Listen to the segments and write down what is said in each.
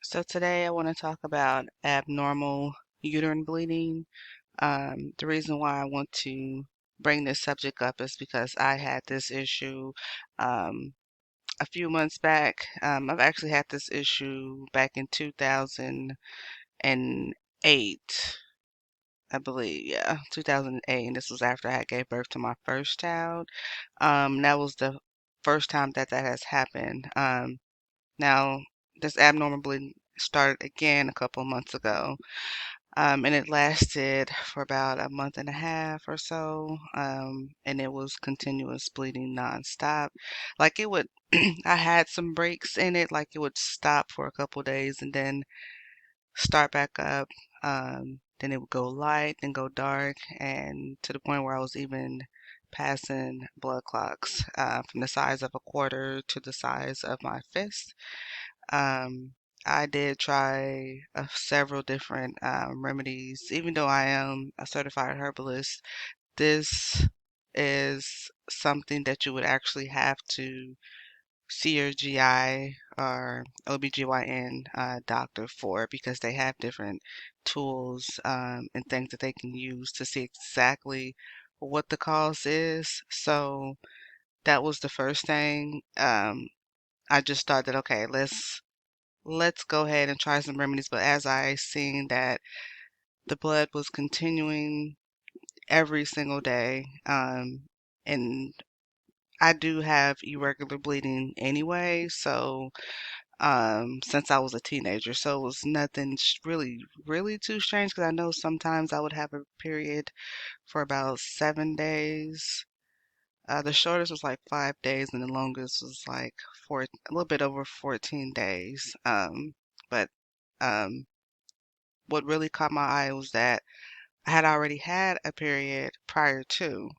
So today I want to talk about abnormal uterine bleeding. The reason why I want to bring this subject up is because I had this issue um, a few months back. I've actually had this issue back in 2008, I believe. Yeah, 2008, and this was after I gave birth to my first child. That was the first time that that has happened. Now, this abnormal bleeding started again a couple months ago, and it lasted for about a month and a half or so, and it was continuous bleeding nonstop. Like it would, I had some breaks in it, like it would stop for a couple days and then start back up. Then it would go light, then go dark, and to the point where I was even passing blood clots from the size of a quarter to the size of my fist. Um, I did try several different remedies. Even though I am a certified herbalist, this is something that you would actually have to see your GI or OBGYN doctor for because they have different tools and things that they can use to see exactly what the cause is. So that was the first thing. I just thought that, okay, let's go ahead and try some remedies. But as I seen that the blood was continuing every single day, and I do have irregular bleeding anyway, so since I was a teenager, so it was nothing really, really too strange because I know sometimes I would have a period for about 7 days. The shortest was like 5 days, and the longest was like a little bit over 14 days. But um, what really caught my eye was that I had already had a period prior to,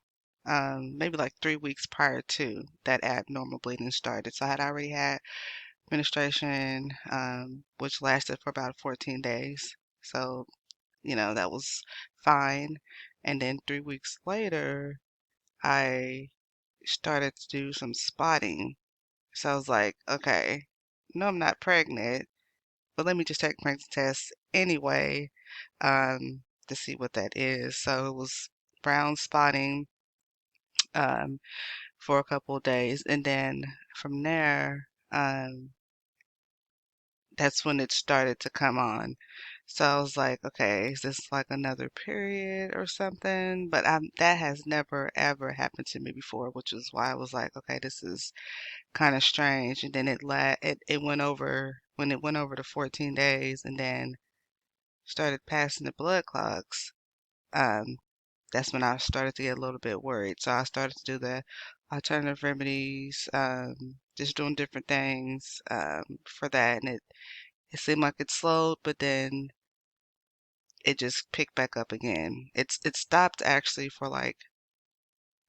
maybe like 3 weeks prior to that abnormal bleeding started. So I had already had menstruation, which lasted for about 14 days. So, that was fine. And then 3 weeks later, I started to do some spotting. So I was like, okay, no, I'm not pregnant, but let me just take a pregnancy test anyway, to see what that is. So it was brown spotting, um, for a couple of days, and then from there, that's when it started to come on. So I was like, okay, is this like another period or something? But that has never ever happened to me before, which is why I was like, okay, this is kind of strange. And then it went over when it went over to 14 days, and then started passing the blood clots. Um, that's when I started to get a little bit worried. So I started to do the alternative remedies, just doing different things for that, and it seemed like it slowed, but then it just picked back up again. It stopped actually for like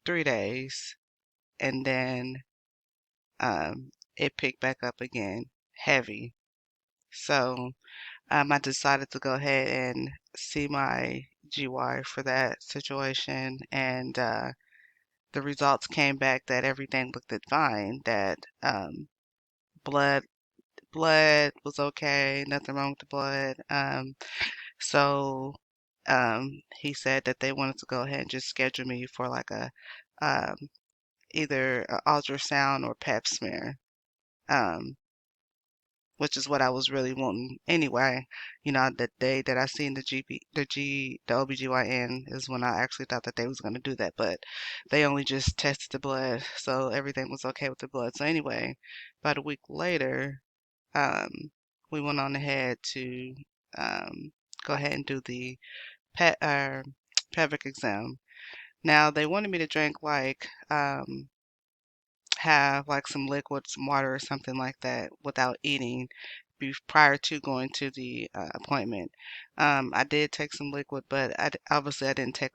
3 days, and then it picked back up again, heavy. So I decided to go ahead and see my GY for that situation, and the results came back that everything looked fine. That blood blood was okay, nothing wrong with the blood. So he said that they wanted to go ahead and just schedule me for like um, either a ultrasound or pap smear, um, which is what I was really wanting anyway. The day that I seen the OBGYN is when I actually thought that they was going to do that, but they only just tested the blood, so everything was okay with the blood. So anyway, about a week later, um, we went on ahead to um, go ahead and do the pet pelvic exam. Now they wanted me to drink like have like some liquid, some water or something like that without eating prior to going to the appointment. I did take some liquid, but obviously I didn't take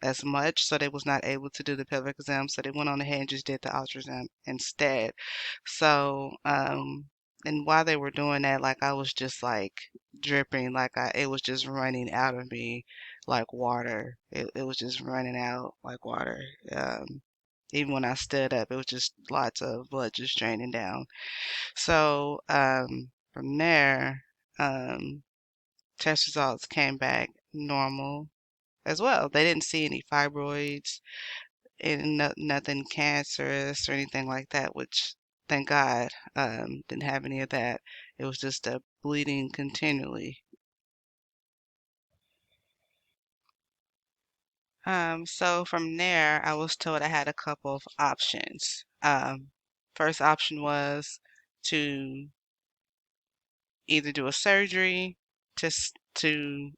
as much, so they was not able to do the pelvic exam. So they went on ahead and just did the ultrasound instead. So, and while they were doing that, like I was just like dripping, like it was just running out of me like water. It was just running out like water. Even when I stood up, it was just lots of blood just draining down. So, from there, test results came back normal as well. They didn't see any fibroids and nothing cancerous or anything like that, which thank God, didn't have any of that. It was just a bleeding continually. So from there, I was told I had a couple of options. First option was to either do a surgery to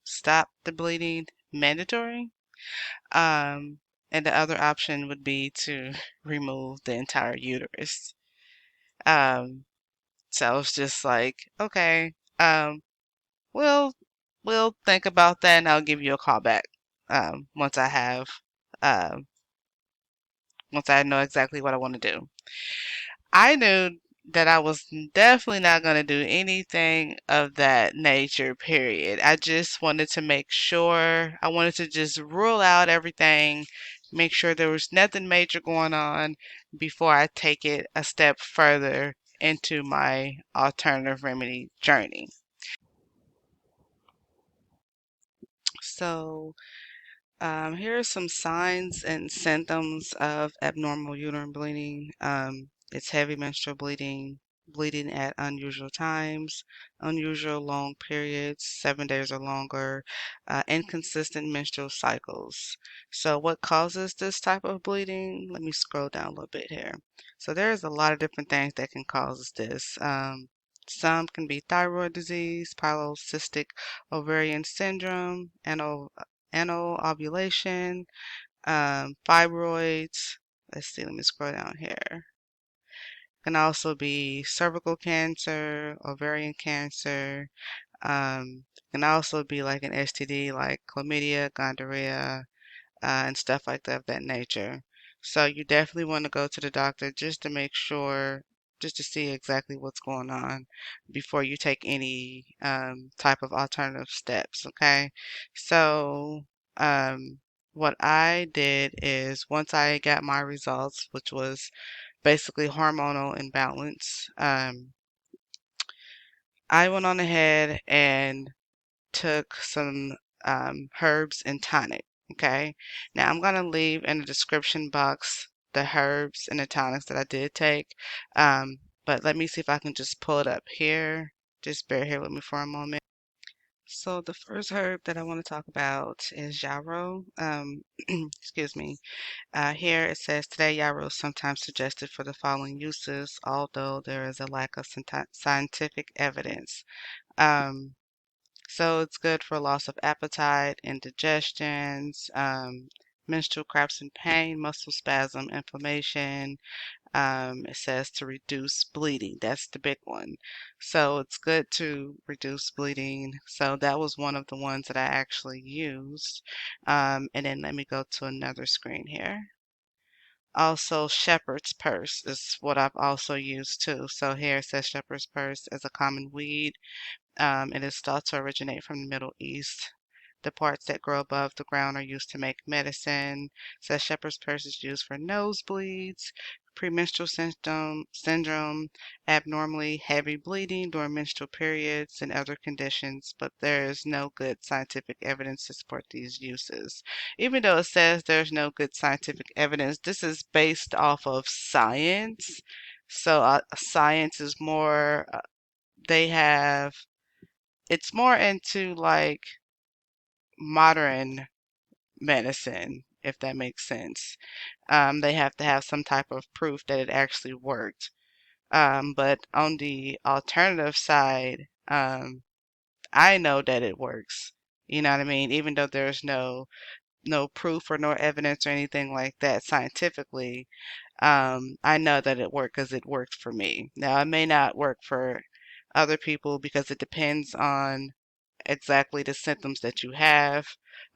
stop the bleeding, mandatory. Um, and the other option would be to remove the entire uterus. Um, so I was just like, okay, we'll we'll think about that and I'll give you a call back once I have um once I know exactly what I want to do. I knew that I was definitely not going to do anything of that nature, period. I just wanted to make sure, I wanted to just rule out everything, make sure there was nothing major going on before I take it a step further into my alternative remedy journey. So, here are some signs and symptoms of abnormal uterine bleeding. It's heavy menstrual bleeding, bleeding at unusual times, unusual long periods, 7 days or longer, inconsistent menstrual cycles. So, what causes this type of bleeding? Let me scroll down a little bit here. So, there's a lot of different things that can cause this. Some can be thyroid disease, polycystic ovarian syndrome, anal ovulation, fibroids. Let's see, let me scroll down here. Can also be cervical cancer, ovarian cancer. Can also be like an STD like chlamydia, gonorrhea, and stuff like that of that nature. So you definitely want to go to the doctor just to make sure, just to see exactly what's going on before you take any type of alternative steps, okay? So what I did is once I got my results, which was basically hormonal imbalance, I went on ahead and took some herbs and tonic. Okay. Now I'm going to leave in the description box the herbs and the tonics that I did take. But let me see if I can just pull it up here. Just bear here with me for a moment. So the first herb that I want to talk about is yarrow. Excuse me. Here it says today yarrow is sometimes suggested for the following uses, although there is a lack of scientific evidence. Um, So it's good for loss of appetite, indigestions, menstrual cramps and pain, muscle spasm, inflammation. It says to reduce bleeding. That's the big one. So it's good to reduce bleeding. So that was one of the ones that I actually used. And then let me go to another screen here. Also, shepherd's purse is what I've also used too. So here it says shepherd's purse is a common weed. It is thought to originate from the Middle East. The parts that grow above the ground are used to make medicine. Says shepherd's purse is used for nosebleeds, premenstrual syndrome, abnormally heavy bleeding during menstrual periods, and other conditions, but there is no good scientific evidence to support these uses. Even though it says there's no good scientific evidence, this is based off of science. So science is more, they have it's more into like modern medicine, if that makes sense. They have to have some type of proof that it actually worked. But on the alternative side, I know that it works. You know what I mean? Even though there's no proof or no evidence or anything like that scientifically, I know that it worked because it worked for me. Now, it may not work for other people because it depends on exactly the symptoms that you have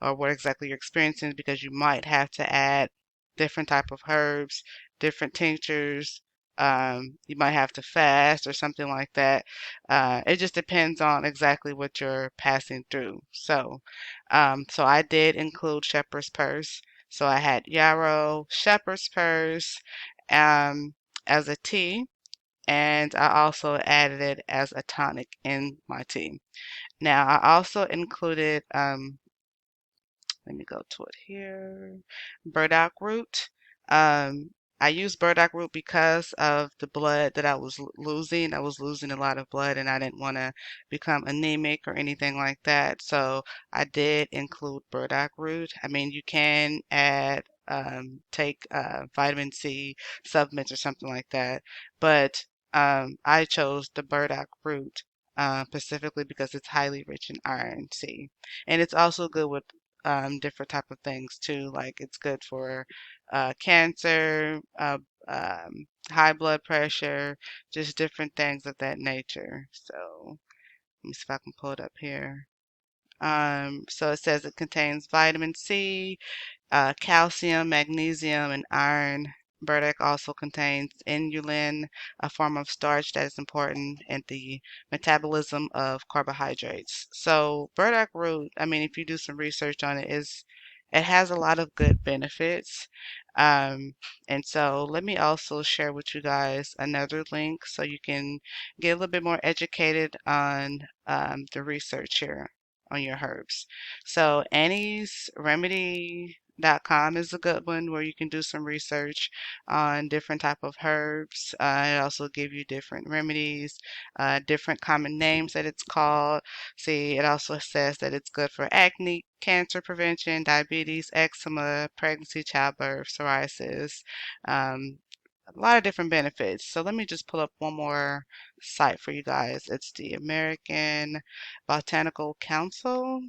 or what exactly you're experiencing because you might have to add different type of herbs, different tinctures. You might have to fast or something like that. It just depends on exactly what you're passing through. So I did include shepherd's purse. So I had yarrow, shepherd's purse, um, as a tea. and I also added it as a tonic in my tea. Now, I also included, let me go to it here, Burdock Root. Um, I used Burdock Root because of the blood that I was losing. I was losing a lot of blood and I didn't want to become anemic or anything like that. So I did include Burdock Root. I mean, you can add, take vitamin C supplements or something like that, but I chose the Burdock Root specifically because it's highly rich in iron C. And it's also good with different type of things too. Like it's good for cancer, high blood pressure, just different things of that nature. So let me see if I can pull it up here. So it says it contains vitamin C, calcium, magnesium, and iron. Burdock also contains inulin, a form of starch that is important in the metabolism of carbohydrates. So burdock root, I mean, if you do some research on it, it has a lot of good benefits. Um, and so let me also share with you guys another link so you can get a little bit more educated on the research here on your herbs. So Annie's Remedy.com is a good one where you can do some research on different type of herbs. It also give you different remedies, different common names that it's called. See, it also says that it's good for acne, cancer prevention, diabetes, eczema, pregnancy, childbirth, psoriasis, um, a lot of different benefits. So let me just pull up one more site for you guys. It's the American Botanical Council.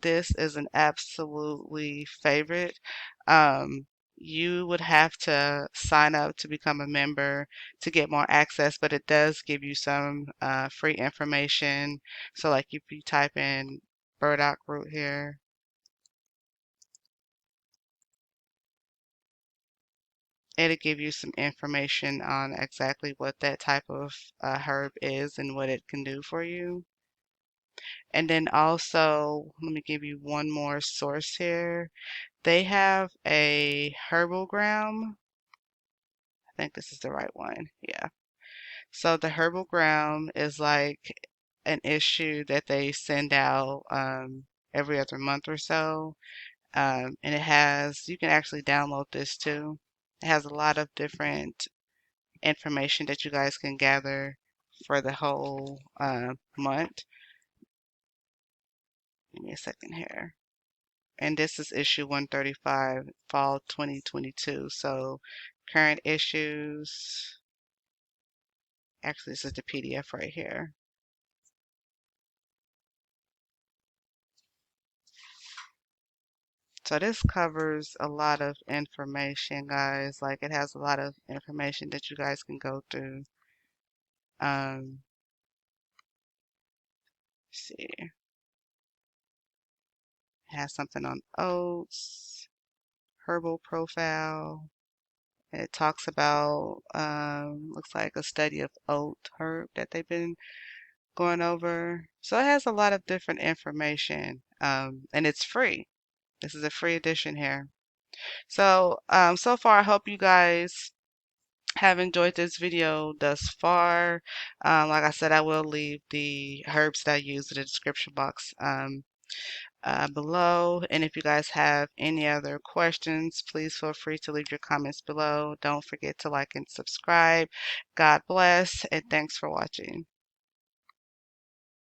This is an absolutely favorite. Um, you would have to sign up to become a member to get more access, but it does give you some free information. So like if you type in burdock root here, it'll give you some information on exactly what that type of herb is and what it can do for you. And then also, let me give you one more source here. They have a herbalgram. I think this is the right one. Yeah. So the herbalgram is like an issue that they send out every other month or so. And it has, you can actually download this too. It has a lot of different information that you guys can gather for the whole month. Give me a second here. And this is issue 135, fall 2022. So current issues, actually this is the PDF right here. So this covers a lot of information, guys. Like it has a lot of information that you guys can go through. See, it has something on oats, herbal profile. It talks about, looks like a study of oat herb that they've been going over. So it has a lot of different information, and it's free. This is a free edition here. So, so far, I hope you guys have enjoyed this video thus far. Like I said, I will leave the herbs that I use in the description box below. And if you guys have any other questions, please feel free to leave your comments below. Don't forget to like and subscribe. God bless, and thanks for watching.